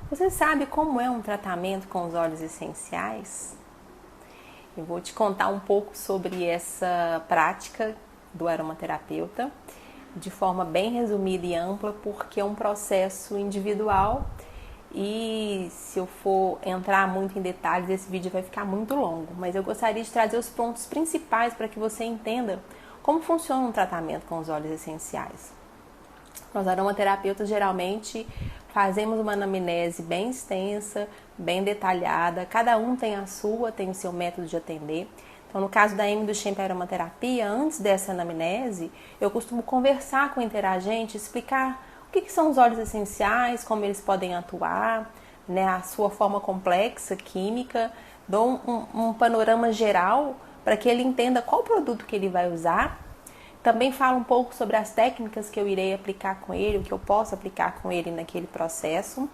Você sabe como é um tratamento com os óleos essenciais? Eu vou te contar um pouco sobre essa prática do aromaterapeuta, de forma bem resumida e ampla, porque é um processo individual e se eu for entrar muito em detalhes, esse vídeo vai ficar muito longo, mas eu gostaria de trazer os pontos principais para que você entenda como funciona um tratamento com os óleos essenciais. Nós aromaterapeutas geralmente fazemos uma anamnese bem extensa, bem detalhada, cada um tem a sua, tem o seu método de atender. Então, no caso da Amy do Champ Aromaterapia, antes dessa anamnese, eu costumo conversar com o interagente, explicar o que são os óleos essenciais, como eles podem atuar, né, a sua forma complexa, química, dou um panorama geral para que ele entenda qual produto que ele vai usar. Também falo um pouco sobre as técnicas que eu irei aplicar com ele, o que eu posso aplicar com ele naquele processo.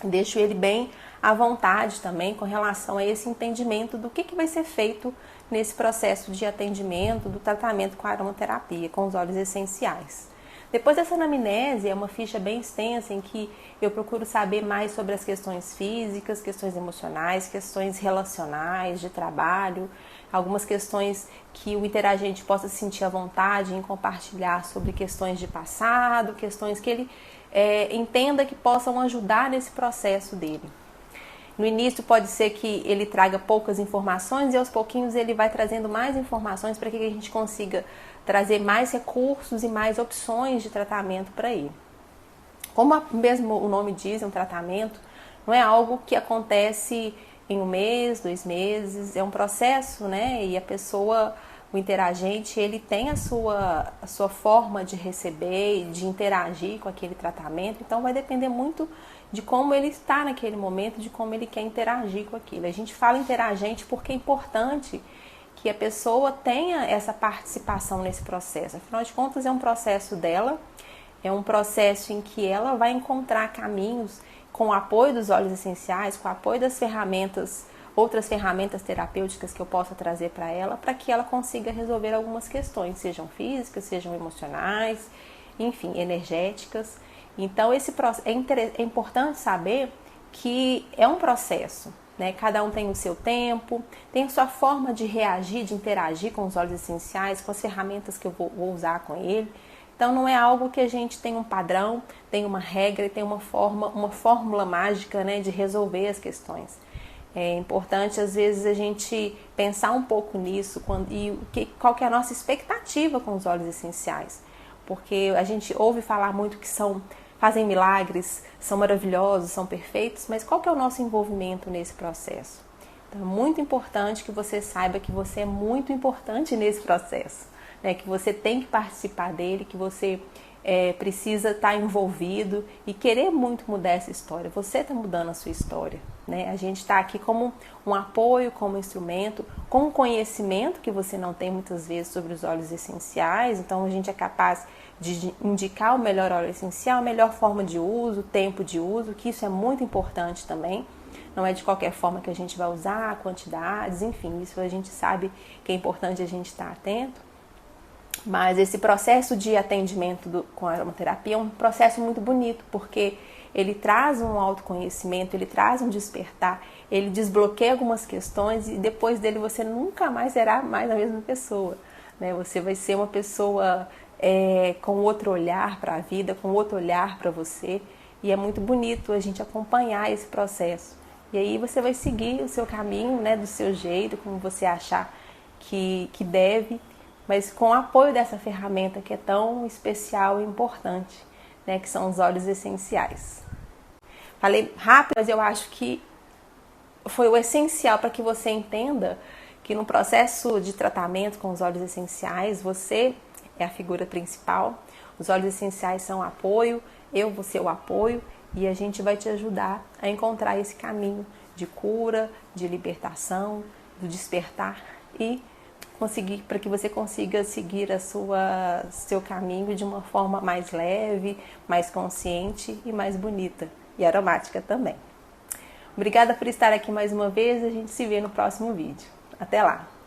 Deixo ele bem à vontade também com relação a esse entendimento do que vai ser feito nesse processo de atendimento, do tratamento com a aromaterapia, com os óleos essenciais. Depois dessa anamnese, é uma ficha bem extensa em que eu procuro saber mais sobre as questões físicas, questões emocionais, questões relacionais, de trabalho, algumas questões que o interagente possa sentir à vontade em compartilhar sobre questões de passado, questões que ele entenda que possam ajudar nesse processo dele. No início pode ser que ele traga poucas informações e aos pouquinhos ele vai trazendo mais informações para que a gente consiga trazer mais recursos e mais opções de tratamento para ele. Como mesmo o nome diz, é um tratamento, não é algo que acontece em 1 mês, 2 meses, é um processo, né? E a pessoa, o interagente, ele tem a sua forma de receber e de interagir com aquele tratamento, então vai depender muito de como ele está naquele momento, de como ele quer interagir com aquilo. A gente fala interagente porque é importante que a pessoa tenha essa participação nesse processo. Afinal de contas, é um processo dela, é um processo em que ela vai encontrar caminhos com o apoio dos óleos essenciais, com o apoio das ferramentas, outras ferramentas terapêuticas que eu possa trazer para ela, para que ela consiga resolver algumas questões, sejam físicas, sejam emocionais, enfim, energéticas. Então, é importante saber que é um processo, né? Cada um tem o seu tempo, tem a sua forma de reagir, de interagir com os óleos essenciais, com as ferramentas que eu vou usar com ele. Então, não é algo que a gente tem um padrão, tem uma regra e tem uma fórmula mágica, né, de resolver as questões. É importante, às vezes, a gente pensar um pouco nisso qual que é a nossa expectativa com os óleos essenciais. Porque a gente ouve falar muito que fazem milagres, são maravilhosos, são perfeitos, mas qual que é o nosso envolvimento nesse processo? Então, é muito importante que você saiba que você é muito importante nesse processo, né? Que você tem que participar dele, que você precisa estar envolvido e querer muito mudar essa história. Você está mudando a sua história, né? A gente está aqui como um apoio, como instrumento, com um conhecimento que você não tem muitas vezes sobre os óleos essenciais, então a gente é capaz de indicar o melhor óleo essencial, a melhor forma de uso, tempo de uso, que isso é muito importante também. Não é de qualquer forma que a gente vai usar, quantidades, enfim, isso a gente sabe que é importante a gente estar atento. Mas esse processo de atendimento com a aromaterapia é um processo muito bonito, porque ele traz um autoconhecimento, ele traz um despertar, ele desbloqueia algumas questões e depois dele você nunca mais será mais a mesma pessoa, né? Você vai ser uma pessoa com outro olhar para a vida, com outro olhar para você, e é muito bonito a gente acompanhar esse processo. E aí você vai seguir o seu caminho, né, do seu jeito, como você achar que deve, mas com o apoio dessa ferramenta que é tão especial e importante, né, que são os óleos essenciais. Falei rápido, mas eu acho que foi o essencial para que você entenda que no processo de tratamento com os óleos essenciais, você é a figura principal, os óleos essenciais são o apoio, eu vou ser o apoio e a gente vai te ajudar a encontrar esse caminho de cura, de libertação, do despertar e para que você consiga seguir seu caminho de uma forma mais leve, mais consciente e mais bonita e aromática também. Obrigada por estar aqui mais uma vez, a gente se vê no próximo vídeo. Até lá!